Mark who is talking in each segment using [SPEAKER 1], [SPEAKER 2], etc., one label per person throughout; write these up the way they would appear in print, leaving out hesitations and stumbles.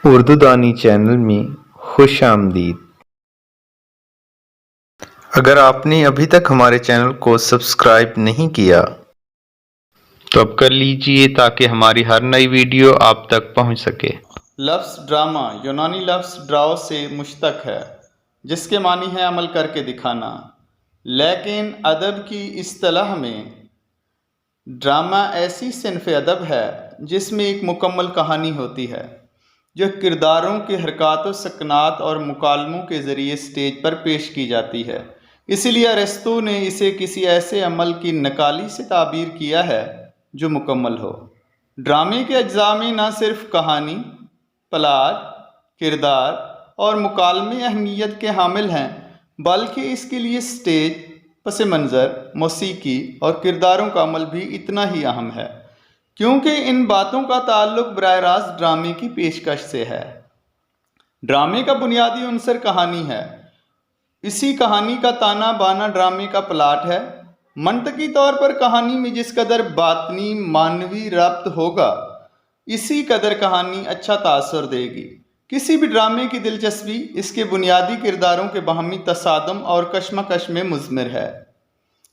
[SPEAKER 1] اردو دانی چینل میں خوش آمدید۔ اگر آپ نے ابھی تک ہمارے چینل کو سبسکرائب نہیں کیا تو اب کر لیجئے تاکہ ہماری ہر نئی ویڈیو آپ تک پہنچ سکے۔
[SPEAKER 2] لفظ ڈرامہ یونانی لفظ ڈراؤ سے مشتق ہے، جس کے معنی ہے عمل کر کے دکھانا، لیکن ادب کی اصطلاح میں ڈرامہ ایسی صنف ادب ہے جس میں ایک مکمل کہانی ہوتی ہے جو کرداروں کے حرکات و سکنات اور مکالموں کے ذریعے سٹیج پر پیش کی جاتی ہے۔ اسی لیے ارسطو نے اسے کسی ایسے عمل کی نقالی سے تعبیر کیا ہے جو مکمل ہو۔ ڈرامے کے اجزاء میں نہ صرف کہانی، پلاٹ، کردار اور مکالمے اہمیت کے حامل ہیں، بلکہ اس کے لیے سٹیج، پس منظر، موسیقی اور کرداروں کا عمل بھی اتنا ہی اہم ہے، کیونکہ ان باتوں کا تعلق براہ راست ڈرامے کی پیشکش سے ہے۔ ڈرامے کا بنیادی عنصر کہانی ہے۔ اسی کہانی کا تانا بانا ڈرامے کا پلاٹ ہے۔ منطقی طور پر کہانی میں جس قدر باطنی معنوی ربط ہوگا، اسی قدر کہانی اچھا تاثر دے گی۔ کسی بھی ڈرامے کی دلچسپی اس کے بنیادی کرداروں کے باہمی تصادم اور کشمکش میں مضمر ہے۔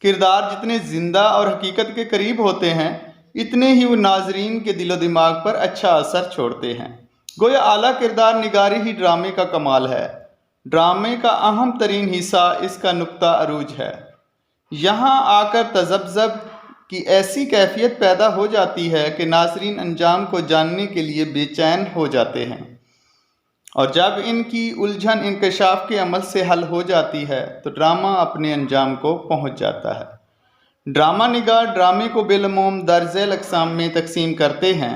[SPEAKER 2] کردار جتنے زندہ اور حقیقت کے قریب ہوتے ہیں، اتنے ہی وہ ناظرین کے دل و دماغ پر اچھا اثر چھوڑتے ہیں۔ گویا اعلیٰ کردار نگاری ہی ڈرامے کا کمال ہے۔ ڈرامے کا اہم ترین حصہ اس کا نقطہ عروج ہے۔ یہاں آ کر تذبذب کی ایسی کیفیت پیدا ہو جاتی ہے کہ ناظرین انجام کو جاننے کے لیے بے چین ہو جاتے ہیں، اور جب ان کی الجھن انکشاف کے عمل سے حل ہو جاتی ہے تو ڈرامہ اپنے انجام کو پہنچ جاتا ہے۔ ڈرامہ نگار ڈرامے کو بالعموم درج ذیل اقسام میں تقسیم کرتے ہیں: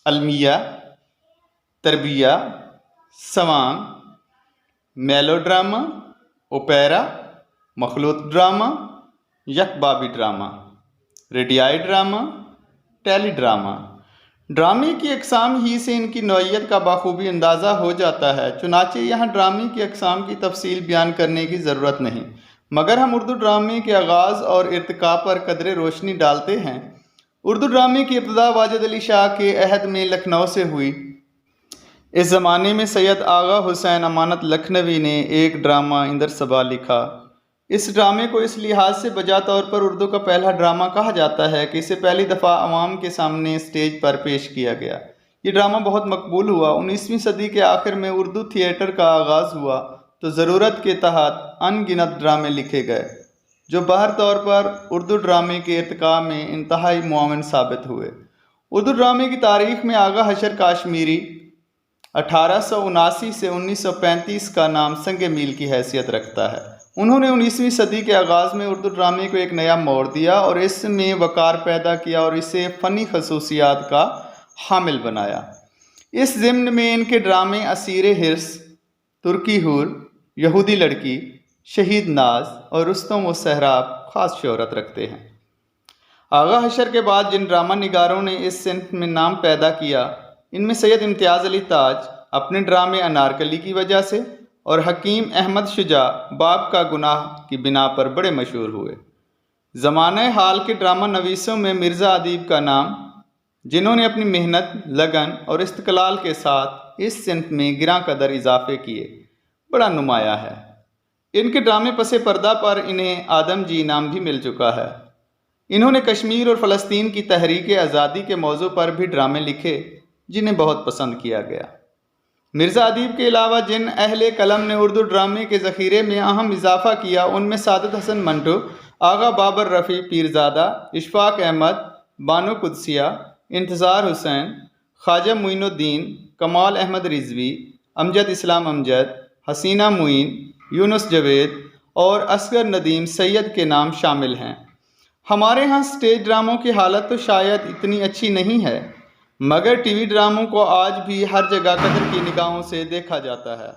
[SPEAKER 2] علمیہ، تربیہ، سوانگ، میلو ڈرامہ، اوپیرا، مخلوط ڈرامہ، یکبابی ڈرامہ، ریڈیائی ڈرامہ، ٹیلی ڈرامہ۔ ڈرامے کی اقسام ہی سے ان کی نوعیت کا بخوبی اندازہ ہو جاتا ہے، چنانچہ یہاں ڈرامے کی اقسام کی تفصیل بیان کرنے کی ضرورت نہیں، مگر ہم اردو ڈرامے کے آغاز اور ارتقاء پر قدرے روشنی ڈالتے ہیں۔ اردو ڈرامے کی ابتدا واجد علی شاہ کے عہد میں لکھنؤ سے ہوئی۔ اس زمانے میں سید آغا حسین امانت لکھنوی نے ایک ڈرامہ اندر صبا لکھا۔ اس ڈرامے کو اس لحاظ سے بجا طور پر اردو کا پہلا ڈرامہ کہا جاتا ہے کہ اسے پہلی دفعہ عوام کے سامنے سٹیج پر پیش کیا گیا۔ یہ ڈرامہ بہت مقبول ہوا۔ 19ویں صدی کے آخر میں اردو تھیٹر کا آغاز ہوا تو ضرورت کے تحت ان گنت ڈرامے لکھے گئے، جو بہر طور پر اردو ڈرامے کے ارتقاء میں انتہائی معاون ثابت ہوئے۔ اردو ڈرامے کی تاریخ میں آغا حشر کاشمیری 1879 سے 1935 کا نام سنگ میل کی حیثیت رکھتا ہے۔ انہوں نے 19ویں صدی کے آغاز میں اردو ڈرامے کو ایک نیا موڑ دیا اور اس میں وقار پیدا کیا اور اسے فنی خصوصیات کا حامل بنایا۔ اس ضمن میں ان کے ڈرامے اسیر حرص، ترکی حور، یہودی لڑکی، شہید ناز اور رستم و سہراب خاص شہرت رکھتے ہیں۔ آغا حشر کے بعد جن ڈرامہ نگاروں نے اس صنف میں نام پیدا کیا، ان میں سید امتیاز علی تاج اپنے ڈرامے انارکلی کی وجہ سے اور حکیم احمد شجاع باپ کا گناہ کی بنا پر بڑے مشہور ہوئے۔ زمانہ حال کے ڈرامہ نویسوں میں مرزا ادیب کا نام، جنہوں نے اپنی محنت، لگن اور استقلال کے ساتھ اس صنف میں گراں قدر اضافے کیے، بڑا نمایاں ہے۔ ان کے ڈرامے پس پردہ پر انہیں آدم جی انعام بھی مل چکا ہے۔ انہوں نے کشمیر اور فلسطین کی تحریک آزادی کے موضوع پر بھی ڈرامے لکھے، جنہیں بہت پسند کیا گیا۔ مرزا ادیب کے علاوہ جن اہل قلم نے اردو ڈرامے کے ذخیرے میں اہم اضافہ کیا، ان میں سعادت حسن منٹو، آغا بابر رفیع پیرزادہ، اشفاق احمد، بانو قدسیہ، انتظار حسین، خواجہ معین الدین، کمال احمد رضوی، امجد اسلام امجد، حسینہ معین، یونس جاوید اور اصغر ندیم سید کے نام شامل ہیں۔ ہمارے ہاں سٹیج ڈراموں کی حالت تو شاید اتنی اچھی نہیں ہے، مگر ٹی وی ڈراموں کو آج بھی ہر جگہ قدر کی نگاہوں سے دیکھا جاتا ہے۔